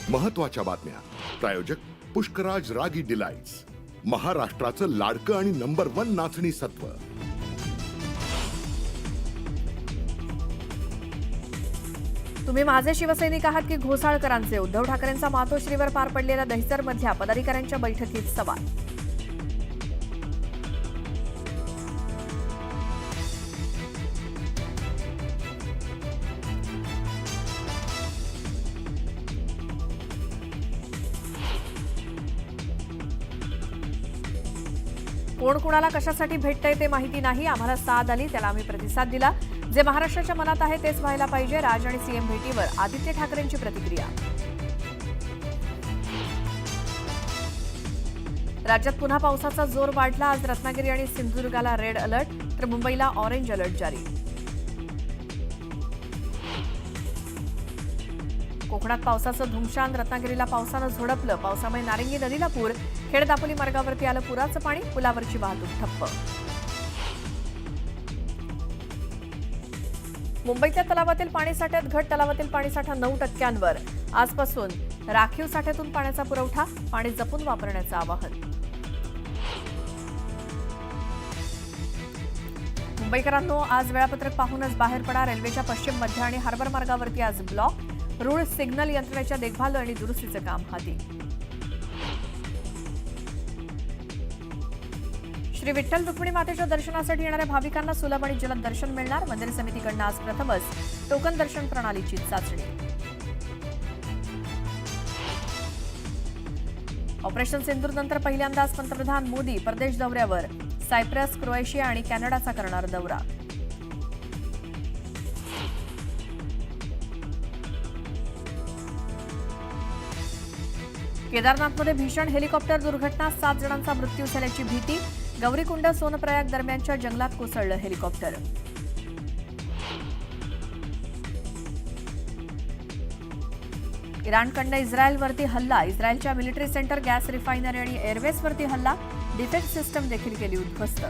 महत्त्वाच्या बातम्या. प्रायोजक पुष्कराज रागी डिलाइट्स, महाराष्ट्राचं लाडकं आणि नंबर 1 नाचणी सत्व. तुम्ही माझे शिवसैनिक आहात की घोसाळकरांचे? उद्धव ठाकरेंचा मातोश्रीवर पार पडलेल्या दहिसरमधल्या पदाधिकाऱ्यांच्या बैठकीत सवाल. कोण कुणाला कशासाठी भेटतंय ते माहिती नाही. आम्हाला साथ आली, त्याला आम्ही प्रतिसाद दिला. जे महाराष्ट्राच्या मनात आहे तेच व्हायला पाहिजे. राज आणि सीएम भेटीवर आदित्य ठाकरेंची प्रतिक्रिया. राज्यात पुन्हा पावसाचा जोर वाढला. आज रत्नागिरी आणि सिंधुदुर्गाला रेड अलर्ट, तर मुंबईला ऑरेंज अलर्ट जारी. कोकणात पावसाचं धुमशान. रत्नागिरीला पावसानं झोडपलं. पावसामुळे नारंगी नदीला पूर. खेड दापोली मार्गावरती आलं पुराचं पाणी. पुलावरची वाहतूक ठप्प. मुंबईतल्या तलावातील पाणीसाठ्यात घट. तलावातील पाणीसाठा 9%वर. आजपासून राखीव साठ्यातून पाण्याचा पुरवठा. पाणी जपून वापरण्याचं आवाहन. मुंबईकरांनो, आज वेळापत्रक पाहूनच बाहेर पडा. रेल्वेच्या पश्चिम, मध्य आणि हार्बर मार्गावरती आज ब्लॉक. रूळ सिग्नल यंत्रणेच्या देखभाल आणि दुरुस्तीचं काम हाती. श्री विठ्ठल रुक्मिणी मातेच्या दर्शनासाठी येणाऱ्या भाविकांना सुलभ आणि जलद दर्शन मिळणार. मंदिर समितीकडून आज प्रथमच टोकन दर्शन प्रणालीची चाचणी. ऑपरेशन सिंदूरनंतर पहिल्यांदाच पंतप्रधान मोदी परदेश दौऱ्यावर. सायप्रस, क्रोएशिया आणि कॅनडाचा करणार दौरा. केदारनाथमध्ये भीषण हेलिकॉप्टर दुर्घटना. 7 जणांचा मृत्यू झाल्याची भीती. गौरीकुंड सोनप्रयाग दरम्यानच्या जंगलात कोसळलं हेलिकॉप्टर. इराणकडनं इस्रायलवरती हल्ला. इस्रायलच्या मिलिटरी सेंटर, गॅस रिफायनरी आणि एअरवेजवरती हल्ला. डिफेन्स सिस्टम देखील केली उद्ध्वस्त.